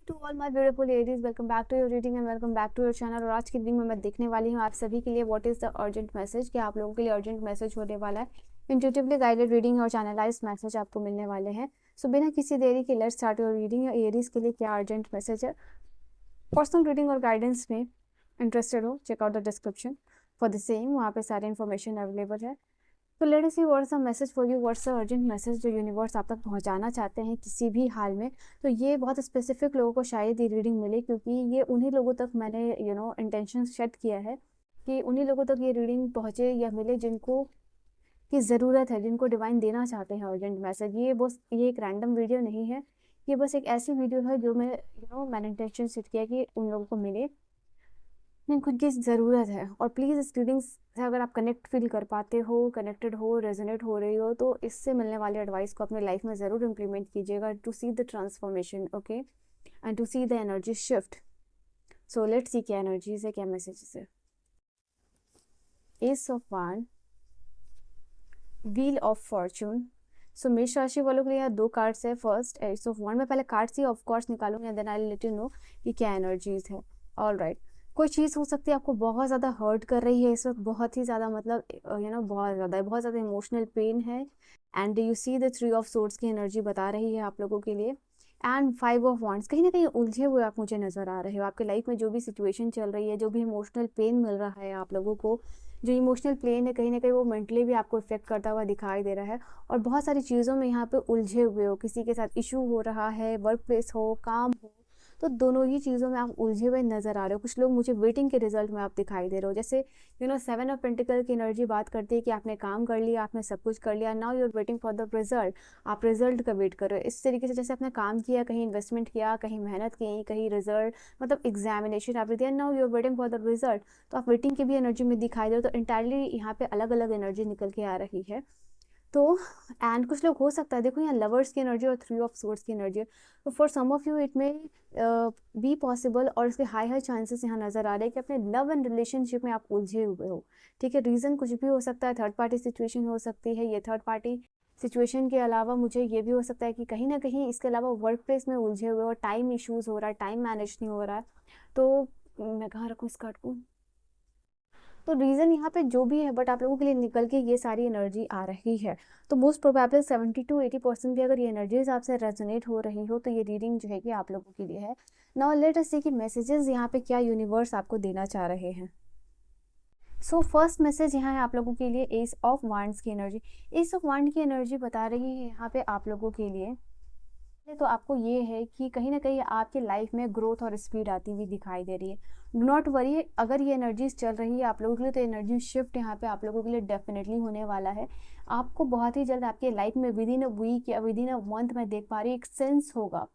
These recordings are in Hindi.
To all my beautiful ladies, welcome back to your reading and welcome back to your channel. और आज की रीडिंग में मैं देखने वाली हूँ आप सभी के लिए what is the urgent message. कि आप लोगों के लिए अर्जेंट मैसेज होने वाला है। इंट्यूटिवली गाइडेड रीडिंग और चैनलाइज्ड मैसेज आपको मिलने वाले हैं। सो बिना किसी देरी के let's start your reading. Aries के लिए क्या अर्जेंट मैसेज है। पर्सनल रीडिंग और गाइडेंस में इंटरेस्टेड हो, check out the description for the same, वहाँ पे सारे इन्फॉर्मेशन अवेलेबल है। तो let us see what's the message for you, what's the urgent message जो यूनिवर्स आप तक पहुंचाना चाहते हैं किसी भी हाल में। तो ये बहुत स्पेसिफिक लोगों को शायद ये रीडिंग मिले, क्योंकि ये उन्हीं लोगों तक मैंने इंटेंशन सेट किया है कि उन्हीं लोगों तक ये रीडिंग पहुंचे या मिले जिनको की ज़रूरत है, जिनको डिवाइन देना चाहते हैं अर्जेंट मैसेज। ये एक रैंडम वीडियो नहीं है, ये बस एक ऐसी वीडियो है जो मैंने इंटेंशन सेट किया कि उन लोगों को मिले नहीं खुद की ज़रूरत है। और प्लीज़ इस रीडिंग से अगर आप कनेक्ट फील कर पाते हो, कनेक्टेड हो, रेजोनेट हो रही हो, तो इससे मिलने वाले एडवाइस को अपने लाइफ में ज़रूर इम्प्लीमेंट कीजिएगा to see the transformation, okay, and to see the energy shift. So let's see क्या एनर्जीज है, क्या मैसेजेस है। Ace of wands, wheel of fortune. So मेष राशि वालों के लिए यहाँ 2 कार्ड्स है। फर्स्ट एस ऑफ वांड, मैं पहले कार्ड्स ही ऑफ कोर्स निकालूंगी and then I let you know कि क्या एनर्जीज है। ऑल राइट, कोई चीज़ हो सकती है आपको बहुत ज़्यादा हर्ट कर रही है इस वक्त, बहुत ही ज़्यादा, मतलब बहुत ज़्यादा इमोशनल पेन है। And you see the 3 of swords की एनर्जी बता रही है आप लोगों के लिए। एंड 5 ऑफ वांड्स, कहीं ना कहीं उलझे हुए आप मुझे नज़र आ रहे हो। आपके लाइफ में जो भी सिचुएशन चल रही है, जो भी इमोशनल पेन मिल रहा है आप लोगों को, जो इमोशनल पेन है कहीं ना कहीं वो मेंटली भी आपको इफेक्ट करता हुआ दिखाई दे रहा है। और बहुत सारी चीज़ों में यहाँ पे उलझे हुए हो, किसी के साथ इशू हो रहा है, वर्क प्लेस हो, काम हो, तो दोनों ही चीज़ों में आप उलझे हुए नज़र आ रहे हो। कुछ लोग मुझे वेटिंग के रिजल्ट में आप दिखाई दे रहे हो। जैसे 7 ऑफ पेंटिकल की एनर्जी बात करती है कि आपने काम कर लिया, आपने सब कुछ कर लिया, now you are waiting for the result. आप रिजल्ट का वेट कर रहे हो। इस तरीके से जैसे आपने काम किया, कहीं इन्वेस्टमेंट किया, कहीं मेहनत की, कहीं रिजल्ट, मतलब एग्जामिनेशन आपने दिया, now you are waiting for the result. तो आप वेटिंग की भी एनर्जी में दिखाई दे रहे हो। तो इंटायरली यहाँ पे अलग अलग एनर्जी निकल के आ रही है। तो एंड कुछ लोग हो सकता है, देखो यहाँ लवर्स की एनर्जी और 3 ऑफ सोर्ड्स की एनर्जी है। तो for some of you it may be possible, और इसके हाई चांसेस यहाँ नज़र आ रहे हैं कि अपने लव एंड रिलेशनशिप में आप उलझे हुए हो। ठीक है, रीज़न कुछ भी हो सकता है, थर्ड पार्टी सिचुएशन हो सकती है। ये थर्ड पार्टी सिचुएशन के अलावा मुझे ये भी हो सकता है कि कहीं ना कहीं इसके अलावा वर्क प्लेस में उलझे हुए और टाइम इश्यूज़ हो रहा है, टाइम मैनेज नहीं हो रहा है। तो मैं कहाँ रखूँ इस कार्ड को। तो रीज़न यहाँ पे जो भी है, बट आप लोगों के लिए निकल के ये सारी एनर्जी आ रही है। तो मोस्ट प्रोबेबल 70 to 80% भी अगर ये एनर्जीज आपसे रेजोनेट हो रही हो तो ये रीडिंग जो है कि आप लोगों के लिए है। नाउ लेट अस सी कि मैसेजेस यहाँ पे क्या यूनिवर्स आपको देना चाह रहे हैं। सो फर्स्ट मैसेज यहाँ है आप लोगों के लिए एस ऑफ वांड्स की एनर्जी। एस ऑफ वांड की एनर्जी बता रही है यहाँ पे आप लोगों के लिए, तो आपको ये है कि कहीं ना कहीं आपकी लाइफ में ग्रोथ और स्पीड आती हुई दिखाई दे रही है। डू नॉट वरी, अगर ये एनर्जीज चल रही है आप लोगों के लिए तो एनर्जी शिफ्ट यहाँ पे आप लोगों के लिए डेफिनेटली होने वाला है। आपको बहुत ही जल्द आपके लाइफ में विद इन अ वीक या विद इन अ मंथ में देख पा रही एक सेंस होगा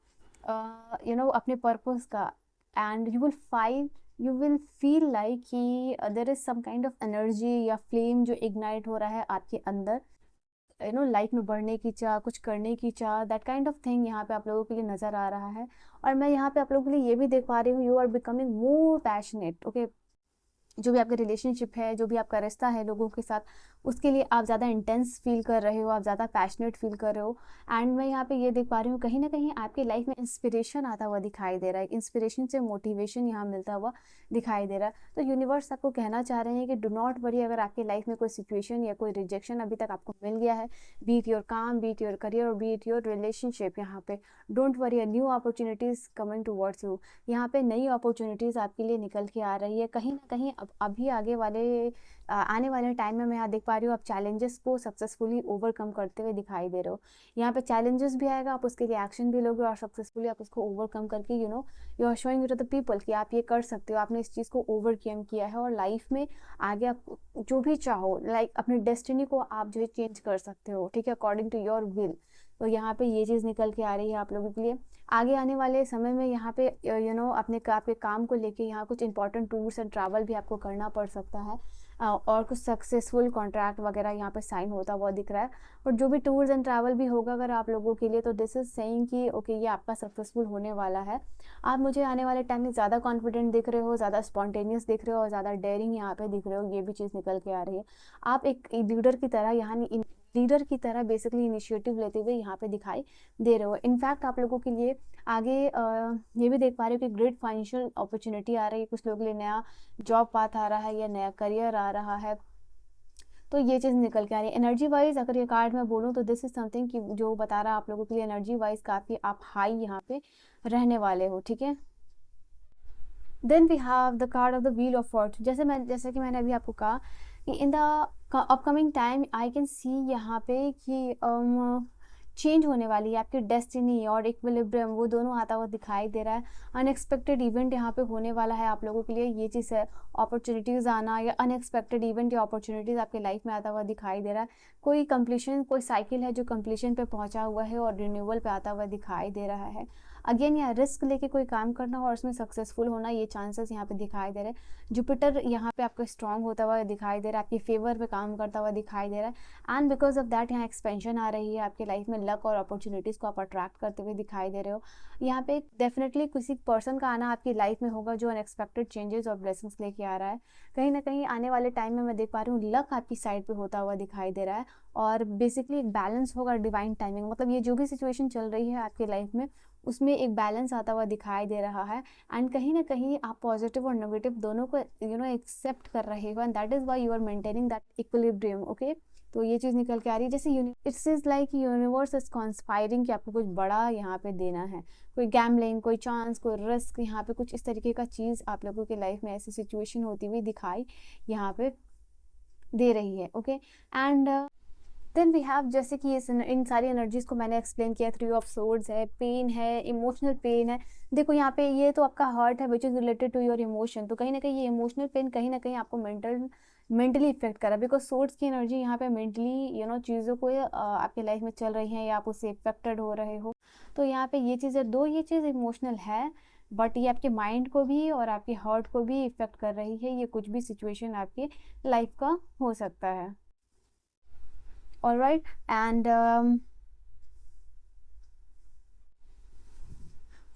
अपने पर्पस का। And you will feel like कि there is some kind of energy या फ्लेम जो इग्नाइट हो रहा है आपके अंदर, लाइफ में बढ़ने की चाह, कुछ करने की चाह, दैट काइंड ऑफ थिंग यहाँ पे आप लोगों के लिए नज़र आ रहा है। और मैं यहाँ पे आप लोगों के लिए ये भी देख पा रही हूँ, you are becoming more passionate, okay. जो भी आपका रिलेशनशिप है, जो भी आपका रिश्ता है लोगों के साथ, उसके लिए आप ज़्यादा इंटेंस फील कर रहे हो, आप ज़्यादा पैशनेट फील कर रहे हो। एंड मैं यहाँ पे ये देख पा रही हूँ कहीं ना कहीं आपकी लाइफ में इंस्पिरेशन आता हुआ दिखाई दे रहा है। इंस्पिरेशन से मोटिवेशन यहाँ मिलता हुआ दिखाई दे रहा है। तो यूनिवर्स आपको कहना चाह रहे हैं कि डू नॉट वरी, अगर आपकी लाइफ में कोई सिचुएशन या कोई रिजेक्शन अभी तक आपको मिल गया है, बी इट योर काम, बी इट योर करियर और बी इट योर रिलेशनशिप, यहाँ पे don't worry, a new opportunities coming towards you. यहाँ पे नई अपॉर्चुनिटीज़ आपके लिए निकल के आ रही है। कहीं ना कहीं अभी आने वाले टाइम में मैं यहाँ देख पा रही हूँ आप चैलेंजेस को सक्सेसफुली ओवरकम करते हुए दिखाई दे रहे हो। यहाँ पे चैलेंजेस भी आएगा, आप उसके लिए एक्शन भी लोगे और सक्सेसफुली आप उसको ओवरकम करके you are showing to the people कि आप ये कर सकते हो, आपने इस चीज़ को ओवरकम किया है और लाइफ में आगे आप जो भी चाहो, लाइक अपनी डेस्टिनी को आप जो है चेंज कर सकते हो, ठीक है, अकॉर्डिंग टू योर विल। तो यहाँ पे ये चीज़ निकल के आ रही है आप लोगों के लिए। आगे आने वाले समय में यहाँ पे अपने आपके काम को लेके यहाँ कुछ इंपॉर्टेंट टूर्स एंड ट्रैवल भी आपको करना पड़ सकता है। और कुछ सक्सेसफुल कॉन्ट्रैक्ट वगैरह यहाँ पे साइन होता हुआ दिख रहा है। और जो भी टूर्स एंड ट्रैवल भी होगा अगर आप लोगों के लिए, तो दिस इज सेइंग कि ओके ये आपका सक्सेसफुल होने वाला है। आप मुझे आने वाले टाइम में ज़्यादा कॉन्फिडेंट दिख रहे हो, ज़्यादा स्पॉन्टेनियस दिख रहे हो और ज़्यादा डेयरिंग यहाँ पे दिख रहे हो, ये भी चीज़ निकल के आ रही है। आप एक लीडर की तरह यहाँ लीडर की तरह बेसिकली इनिशिएटिव लेते हुए यहाँ पे दिखाई दे रहे हो। इनफैक्ट आप लोगों के लिए आगे ये भी देख पा रहे हो कि ग्रेट फाइनेंशियल अपॉर्चुनिटी आ रही है, कुछ लोगों के लिए नया जॉब पाथ आ रहा है या नया करियर आ रहा है, तो ये चीज़ निकल के आ रही है। एनर्जी वाइज अगर ये कार्ड मैं बोलूँ तो दिस इज समथिंग कि जो बता रहा है आप लोगों के लिए एनर्जी वाइज काफ़ी आप हाई यहाँ पे रहने वाले हो, ठीक है। Then we have the card of the wheel of fortune. जैसे कि मैंने अभी आपको कहा कि in the upcoming time I can see यहाँ पे कि चेंज होने वाली है आपकी डेस्टिनी और इक्विलिब्रियम, वो दोनों आता हुआ दिखाई दे रहा है। अनएक्सपेक्टेड इवेंट यहाँ पे होने वाला है आप लोगों के लिए, ये चीज़ है। अपॉर्चुनिटीज़ आना या अनएक्सपेक्टेड इवेंट या अपॉर्चुनिटीज़ आपके लाइफ में आता हुआ दिखाई दे रहा है। कोई कंप्लीशन, कोई साइकिल है जो कंप्लीशन पे पहुंचा हुआ है और रिन्यूअल पे आता हुआ दिखाई दे रहा है। अगेन यहाँ रिस्क लेके कोई काम करना और उसमें सक्सेसफुल होना, ये चांसेस यहाँ पे दिखाई दे रहे हैं। जुपिटर यहाँ पे आपका स्ट्रांग होता हुआ दिखाई दे रहा है, आपकी फेवर पे काम करता हुआ दिखाई दे रहा है। एंड बिकॉज ऑफ दैट यहाँ एक्सपेंशन आ रही है आपके लाइफ में, लक और अपॉर्चुनिटीज़ को आप अट्रैक्ट करते हुए दिखाई दे रहे हो। यहाँ पे डेफिनेटली किसी पर्सन का आना आपकी लाइफ में होगा जो अनएक्सपेक्टेड चेंजेस और ब्लेसिंग्स लेके आ रहा है। कहीं ना कहीं आने वाले टाइम में मैं देख पा रही हूँ लक आपकी साइड पे होता हुआ दिखाई दे रहा है और बेसिकली एक बैलेंस होगा, डिवाइन टाइमिंग, मतलब ये जो भी सिचुएशन चल रही है आपकी लाइफ में उसमें एक बैलेंस आता हुआ दिखाई दे रहा है। एंड कहीं ना कहीं आप पॉजिटिव और नेगेटिव दोनों को एक्सेप्ट कर रहे हो and that is why you are maintaining that equilibrium, okay. तो ये चीज़ निकल के आ रही है जैसे it's is like universe is conspiring कि आपको कुछ बड़ा यहाँ पे देना है, कोई गैम्बलिंग, कोई चांस, कोई रिस्क, यहाँ पे कुछ इस तरीके का चीज़ आप लोगों की लाइफ में ऐसी सिचुएशन होती हुई दिखाई यहाँ पे दे रही है, okay. And then we have, जैसे कि इन सारी एनर्जीज को मैंने एक्सप्लेन किया, 3 ऑफ सोर्ड्स है, पेन है, इमोशनल पेन है। देखो यहाँ पे ये तो आपका हार्ट है which is related to your emotion, तो कहीं ना कहीं ये इमोशनल पेन कहीं ना कहीं आपको मेंटली इफेक्ट कर रहा है, बिकॉज सोर्ड्स की एनर्जी यहाँ पे मेंटली चीज़ों को आपके लाइफ में चल रही हैं या आप उससे इफेक्टेड हो रहे हो। तो यहाँ पे ये चीज़ें दो, ये चीज़ इमोशनल है बट ये आपके माइंड को भी और आपके हार्ट को भी इफेक्ट कर रही है। ये कुछ भी सिचुएशन आपकी लाइफ का हो सकता है, ऑलराइट। एंड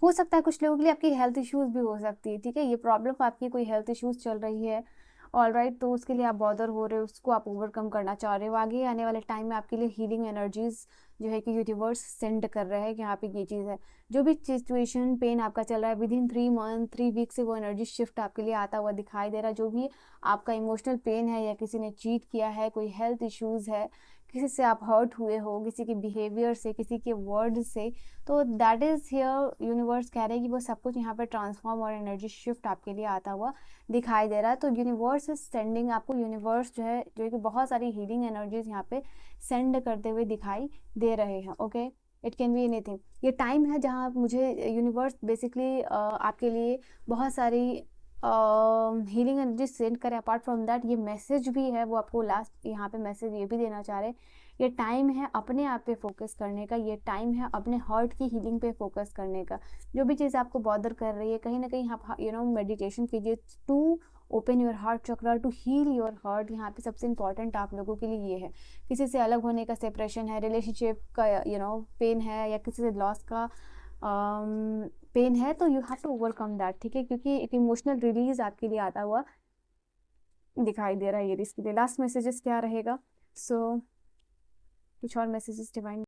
हो सकता है कुछ लोगों के लिए आपकी हेल्थ इश्यूज भी हो सकती है, ठीक है। ये प्रॉब्लम आपकी कोई हेल्थ इश्यूज चल रही है, ऑलराइट, तो उसके लिए आप बॉदर हो रहे हो, उसको आप ओवरकम करना चाह रहे हो। आगे आने वाले टाइम में आपके लिए हीलिंग एनर्जीज जो है कि यूनिवर्स सेंड कर रहा है कि यहाँ पे ये चीज़ है। जो भी सिचुएशन पेन आपका चल रहा है विद इन 3 मंथ 3 वीक से वो एनर्जी शिफ्ट आपके लिए आता हुआ दिखाई दे रहा है। जो भी आपका इमोशनल पेन है या किसी ने चीट किया है, कोई हेल्थ इश्यूज है, किसी से आप हर्ट हुए हो, किसी के बिहेवियर से, किसी के वर्ड से, तो दैट इज़ हियर यूनिवर्स कह रहे हैं कि वो सब कुछ यहाँ पे ट्रांसफॉर्म और एनर्जी शिफ्ट आपके लिए आता हुआ दिखाई दे रहा है। तो यूनिवर्स इज सेंडिंग आपको, यूनिवर्स जो है कि बहुत सारी हीलिंग एनर्जीज यहाँ पे सेंड करते हुए दिखाई दे रहे हैं, okay. It can be anything. ये टाइम है जहाँ मुझे यूनिवर्स बेसिकली आपके लिए बहुत सारी हीलिंग एनर्जी सेंड करें। अपार्ट फ्रॉम दैट ये मैसेज भी है, वो आपको लास्ट यहाँ पे मैसेज ये भी देना चाह रहे हैं, ये टाइम है अपने आप पे फोकस करने का, ये टाइम है अपने हार्ट की हीलिंग पे फोकस करने का। जो भी चीज़ आपको बॉदर कर रही है कहीं ना कहीं आप मेडिटेशन कीजिए to open your heart chakra, to heal your heart. यहाँ पे सबसे इंपॉर्टेंट आप लोगों के लिए ये है, किसी से अलग होने का सेपरेशन है, रिलेशनशिप का पेन है या किसी से लॉस का पेन है, तो you have to overcome that, ठीक है, क्योंकि एक इमोशनल रिलीज आपके लिए आता हुआ दिखाई दे रहा है। ये इसके लिए लास्ट मैसेजेस क्या रहेगा, सो कुछ और मैसेजेस डिवाइन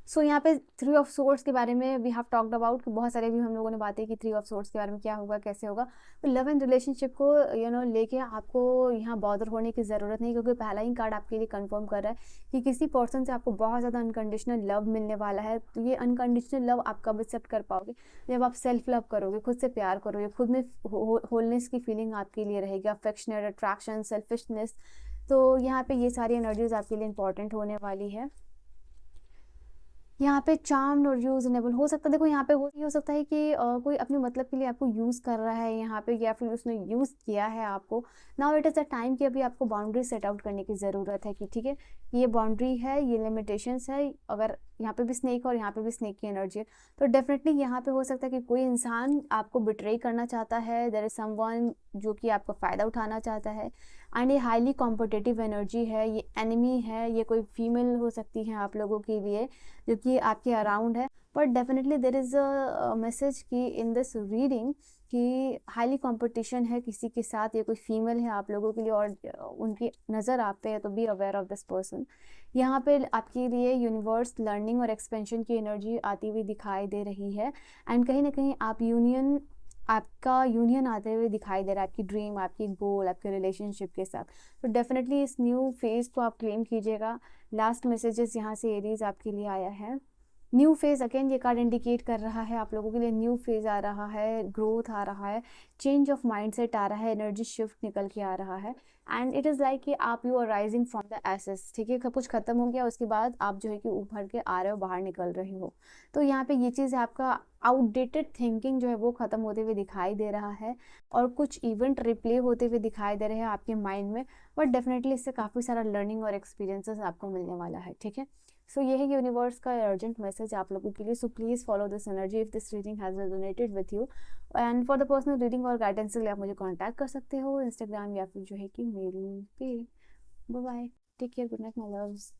सो यहाँ पे 3 ऑफ सोर्ड्स के बारे में वी हैव टॉक्ड अबाउट, बहुत सारे भी हम लोगों ने बातें की 3 ऑफ सोर्ड्स के बारे में, क्या होगा कैसे होगा। तो लव एंड रिलेशनशिप को लेके आपको यहाँ बॉदर होने की ज़रूरत नहीं, क्योंकि पहला ही कार्ड आपके लिए कंफर्म कर रहा है कि किसी पर्सन से आपको बहुत ज़्यादा अनकंडीशनल लव मिलने वाला है। तो ये अनकंडीशनल लव आप कब एक्सेप्ट कर पाओगे, जब आप सेल्फ लव करोगे, खुद से प्यार करोगे, खुद में होलनेस की फीलिंग आपके लिए रहेगी, अफेक्शनेट, अट्रैक्शन, सेल्फिशनेस। तो यहाँ पे ये सारी एनर्जीज आपके लिए इंपॉर्टेंट होने वाली है। यहाँ पे चार्म्ड और यूजनेबल हो सकता है। देखो यहाँ पे हो सकता है कि कोई अपने मतलब के लिए आपको यूज़ कर रहा है यहाँ पे, या फिर उसने यूज़ किया है आपको। Now it is a time कि अभी आपको बाउंड्री सेट आउट करने की ज़रूरत है कि ठीक है ये बाउंड्री है, ये लिमिटेशंस है। अगर यहाँ पे भी स्नेक और यहाँ पे भी स्नेक की एनर्जी है, तो डेफिनेटली यहाँ पे हो सकता है कि कोई इंसान आपको बिट्रे करना चाहता है, देयर इज समवन जो कि आपका फ़ायदा उठाना चाहता है। एंड ये हाईली कॉम्पिटिटिव एनर्जी है, ये एनिमी है, ये कोई फीमेल हो सकती है आप लोगों के लिए जो कि आपके अराउंड है। But definitely there is a message कि इन दिस रीडिंग कि हाईली कंपटीशन है किसी के साथ, या कोई फीमेल है आप लोगों के लिए और उनकी नज़र आप पे है, तो be aware of this person. यहाँ पे आपके लिए यूनिवर्स लर्निंग और एक्सपेंशन की एनर्जी आती हुई दिखाई दे रही है, एंड कहीं ना कहीं आपका यूनियन आते हुए दिखाई दे रहा है, आपकी ड्रीम, आपकी गोल, आपके रिलेशनशिप के साथ। तो डेफिनेटली इस न्यू फेज़ को आप क्लेम कीजिएगा। लास्ट मैसेजेस यहाँ से एरीज आपके लिए आया है। न्यू फेज़, अगेन ये कार्ड इंडिकेट कर रहा है आप लोगों के लिए न्यू फेज़ आ रहा है, ग्रोथ आ रहा है, चेंज ऑफ माइंडसेट आ रहा है, एनर्जी शिफ्ट निकल के आ रहा है, एंड इट इज़ लाइक कि आप you are rising from the ashes, ठीक है, कुछ खत्म हो गया, उसके बाद आप जो है कि उभर के आ रहे हो, बाहर निकल रहे हो। तो यहाँ पे ये चीज़ है, आपका आउटडेटेड थिंकिंग जो है वो ख़त्म होते हुए दिखाई दे रहा है, और कुछ इवेंट रिप्ले होते हुए दिखाई दे रहे हैं आपके माइंड में, बट डेफिनेटली इससे काफ़ी सारा लर्निंग और एक्सपीरियंसेस आपको मिलने वाला है, ठीक है। सो ये है यूनिवर्स का अर्जेंट मैसेज आप लोगों के लिए। So please follow this energy if this reading has resonated with you, and for the personal reading और गाइडेंस के लिए आप मुझे कॉन्टैक्ट कर सकते हो इंस्टाग्राम या फिर जो है कि मेल पे। Bye bye, take care, good night my loves.